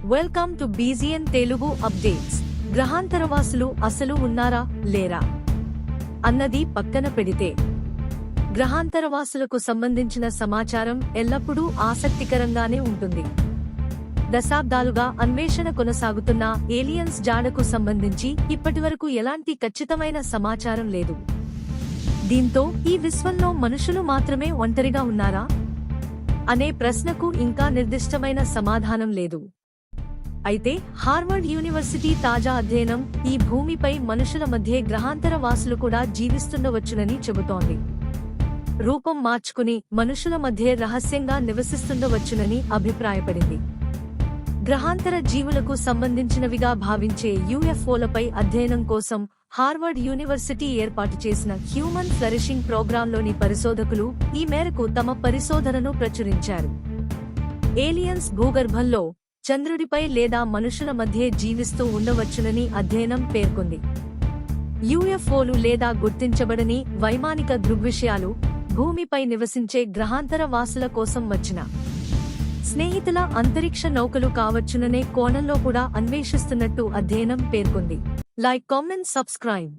Welcome to BGN Telugu updates. గ్రహాంతరవాసులు అసలు ఉన్నారా లేరా అన్నది పక్కన పెడితే, గ్రహాంతరవాసులకు సంబంధించిన సమాచారం ఎల్లప్పుడూ ఆసక్తికరంగానే ఉంటుంది. దశాబ్దాలుగా అన్వేషణ కొనసాగుతున్న ఏలియన్స్ జాడకు సంబంధించి ఇప్పటివరకు ఎలాంటి ఖచ్చితమైన సమాచారం లేదు. దీంతో ఈ విశ్వంలో మనుషులు మాత్రమే ఒంటరిగా ఉన్నారా అనే ప్రశ్నకు ఇంకా నిర్దిష్టమైన సమాధానం లేదు. అయితే హార్వర్డ్ యూనివర్సిటీ తాజా అధ్యయనం ఈ భూమిపై మనుషుల మధ్య గ్రహాంతర వాసులు కూడా జీవిస్తుండవచ్చునని చెబుతోంది. రూపం మార్చుకుని మనుషుల మధ్య రహస్యంగా నివసిస్తుండవచ్చునని అభిప్రాయపడింది. గ్రహాంతర జీవులకు సంబంధించినవిగా భావించే యుఎఫ్ఓలపై అధ్యయనం కోసం హార్వర్డ్ యూనివర్సిటీ ఏర్పాటు చేసిన హ్యూమన్ ఫ్లరిషింగ్ ప్రోగ్రాంలోని పరిశోధకులు ఈ మేరకు తమ పరిశోధనను ప్రచురించారు. ఏలియన్స్ భూగర్భంలో, చంద్రుడిపై లేదా మనుషుల మధ్య జీవిస్తూ ఉండవచ్చునని అధ్యయనం పేర్కొంది. యుఎఫ్ఓలు లేదా గుర్తించబడని వైమానిక దృగ్విషయాలు భూమిపై నివసించే గ్రహాంతర వాసుల కోసం వచ్చిన స్నేహితుల అంతరిక్ష నౌకలు కావచ్చుననే కోణంలో కూడా అన్వేషిస్తున్నట్టు అధ్యయనం పేర్కొంది. Like, comment, subscribe.